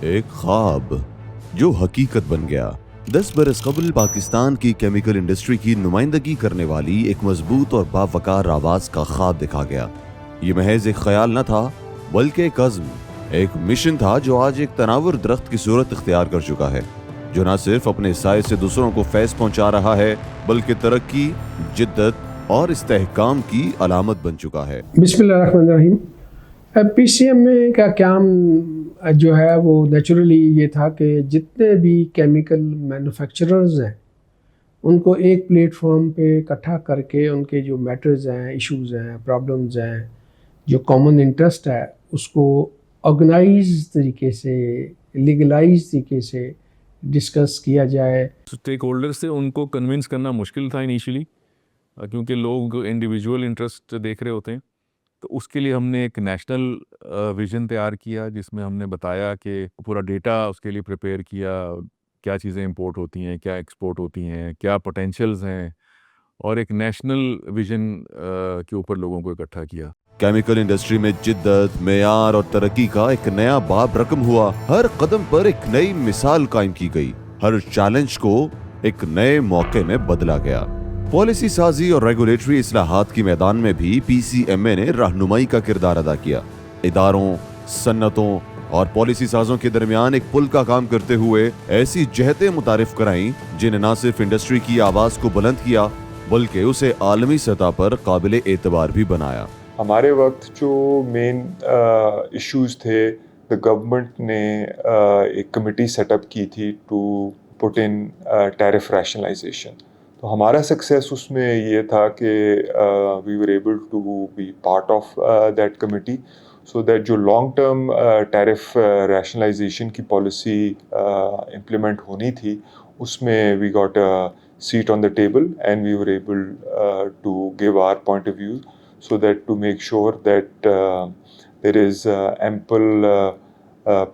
ایک خواب جو حقیقت بن گیا. 10 برس قبل پاکستان کی کیمیکل انڈسٹری کی نمائندگی کرنے والی ایک مضبوط اور باوقار آواز کا خواب دکھا گیا. یہ محض ایک خیال نہ تھا بلکہ ایک عزم، ایک مشن تھا جو آج ایک تناور درخت کی صورت اختیار کر چکا ہے، جو نہ صرف اپنے سائے سے دوسروں کو فیض پہنچا رہا ہے بلکہ ترقی، جدت اور استحکام کی علامت بن چکا ہے. بسم اللہ الرحمن الرحیم. پی سی ایم اے کا قیام جو ہے وہ نیچرلی یہ تھا کہ جتنے بھی کیمیکل مینوفیکچررز ہیں ان کو ایک پلیٹ فارم پہ اکٹھا کر کے ان کے جو میٹرز ہیں، ایشوز ہیں، پرابلمز ہیں، جو کامن انٹرسٹ ہے اس کو آرگنائز طریقے سے، لیگلائز طریقے سے ڈسکس کیا جائے. اسٹیک ہولڈر سے ان کو کنونس کرنا مشکل تھا انیشلی، کیونکہ لوگ انڈیویجول انٹرسٹ دیکھ رہے ہوتے ہیں. تو اس کے لیے ہم نے ایک نیشنل ویژن تیار کیا جس میں ہم نے بتایا کہ پورا ڈیٹا اس کے لیے پریپیئر کیا، کیا چیزیں امپورٹ ہوتی ہیں، کیا ایکسپورٹ ہوتی ہیں، کیا پوٹینشیلز ہیں، اور ایک نیشنل ویژن کے اوپر لوگوں کو اکٹھا کیا. کیمیکل انڈسٹری میں جدت، معیار اور ترقی کا ایک نیا باب رقم ہوا. ہر قدم پر ایک نئی مثال قائم کی گئی، ہر چیلنج کو ایک نئے موقع میں بدلا گیا. پالیسی سازی اور ریگولیٹری اصلاحات کی میدان میں بھی پی سی ایم اے نے رہنمائی کا کردار ادا کیا. اداروں، صنعتوں اور پالیسی سازوں کے درمیان ایک پل کا کام کرتے ہوئے ایسی جہتیں متعارف کرائیں جنہیں نہ صرف انڈسٹری کی آواز کو بلند کیا بلکہ اسے عالمی سطح پر قابل اعتبار بھی بنایا. ہمارے وقت جو مین ایشوز تھے، گورنمنٹ نے ایک کمیٹی سیٹ اپ کی تھی to put in tariff rationalisation. تو ہمارا سکسیس اس میں یہ تھا کہ we were able to be part of that committee, so that جو لانگ ٹرم ٹیرف ریشنلائزیشن کی پالیسی امپلیمنٹ ہونی تھی اس میں we got seat on the table and we were able to give our point of view so that to make sure that there is ample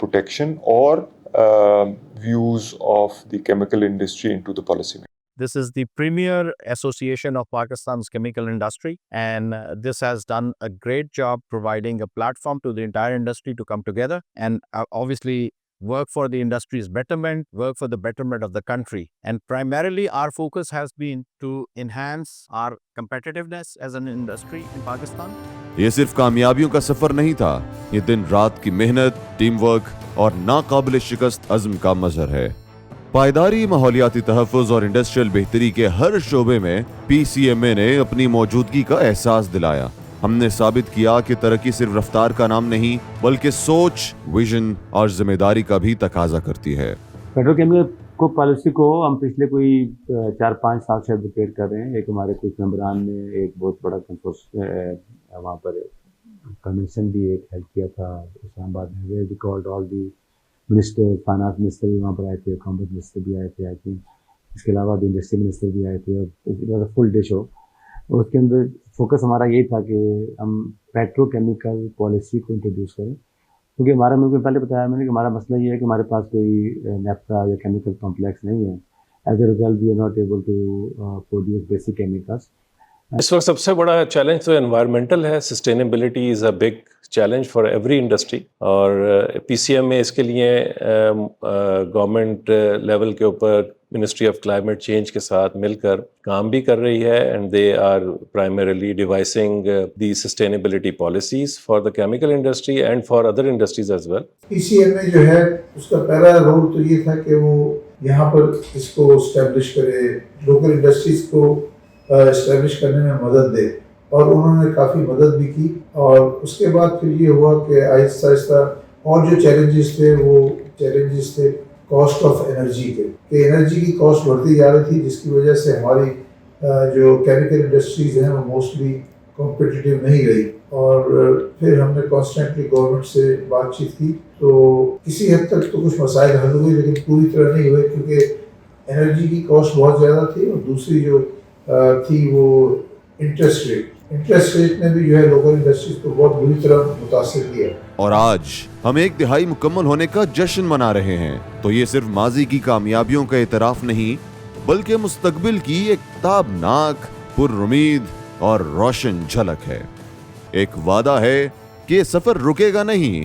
protection or views of the chemical industry into the policy. This is the premier association of Pakistan's chemical industry, and this has done a great job providing a platform to the entire industry to come together and obviously work for the industry's betterment, work for the betterment of the country. And primarily our focus has been to enhance our competitiveness as an industry in Pakistan. یہ صرف کامیابیوں کا سفر نہیں تھا، یہ دن رات کی محنت، ٹیم ورک اور ناقابل شکست عزم کا مظہر ہے. پائیداری، ماحولیاتی تحفظ اور انڈسٹریل بہتری کے ہر شعبے میں پی سی ایم اے نے اپنی موجودگی کا احساس دلایا. ہم نے ثابت کیا کہ ترقی صرف رفتار کا نام نہیں بلکہ سوچ، ویژن اور ذمہ داری کا بھی تقاضا کرتی ہے. پیٹرو کیمیکل کو پالیسی کو ہم پچھلے کوئی 4-5 سال سے ایڈوکیٹ کر رہے ہیں. ایک ہمارے کچھ ممبران نے ایک بہت بڑا وہاں پر کنونشن بھی ایک ہیلپ کیا تھا اسلام آباد میں، where we called all the minister, finance minister بھی وہاں پر آئے تھے، کامرس منسٹر بھی آئے تھے، آئی تھنک اس کے علاوہ بھی انڈسٹری منسٹر بھی آئے تھے. اور فل ڈے شو، اور اس کے اندر فوکس ہمارا یہی تھا کہ ہم پیٹرو کیمیکل پالیسی کو انٹروڈیوس کریں، کیونکہ ہمارا ملک میں پہلے بتایا میں نے کہ ہمارا مسئلہ یہ ہے کہ ہمارے پاس کوئی نیفٹا یا کیمیکل کمپلیکس نہیں ہے. As a result we are not able to produce basic chemicals. اس وقت سب سے بڑا چیلنج تو انوائرمنٹل ہے. Sustainability is a big challenge for every industry, اور پی سی ایم اے اس کے لیے گورنمنٹ لیول کے اوپر منسٹری آف کلائمیٹ چینج کے ساتھ مل کر کام بھی کر رہی ہے، and they are primarily devising the sustainability policies for the chemical industry and for other industries as well. P C M A جو ہے اس کا پہلا رول تو یہ تھا کہ وہ یہاں پر اس کو اسٹیبلش کرے، لوکل انڈسٹریز کو اسٹیبلش کرنے میں مدد دے، اور انہوں نے کافی مدد بھی کی. اور اس کے بعد پھر یہ ہوا کہ آہستہ آہستہ اور جو چیلنجز تھے وہ چیلنجز تھے کاسٹ آف انرجی کے، کہ انرجی کی کاسٹ بڑھتی جا رہی تھی، جس کی وجہ سے ہماری جو کیمیکل انڈسٹریز ہیں وہ موسٹلی کمپٹیٹیو نہیں رہی. اور پھر ہم نے کانسٹنٹلی گورنمنٹ سے بات چیت کی، تو کسی حد تک تو کچھ مسائل حل ہوئے لیکن پوری طرح نہیں ہوئے، کیونکہ انرجی کی کاسٹ بہت زیادہ تھی، اور دوسری جو تھی وہ انٹرسٹ ریٹ نے بھی جو ہے لوکل انڈسٹریز کو بہت بری طرح متاثر کیا. اور آج ہم 1 دہائی مکمل ہونے کا جشن منا رہے ہیں، تو یہ صرف ماضی کی کامیابیوں کا اعتراف نہیں بلکہ مستقبل کی ایک تابناک، پر امید اور روشن جھلک ہے. ایک وعدہ ہے کہ یہ سفر رکے گا نہیں،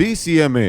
PCMA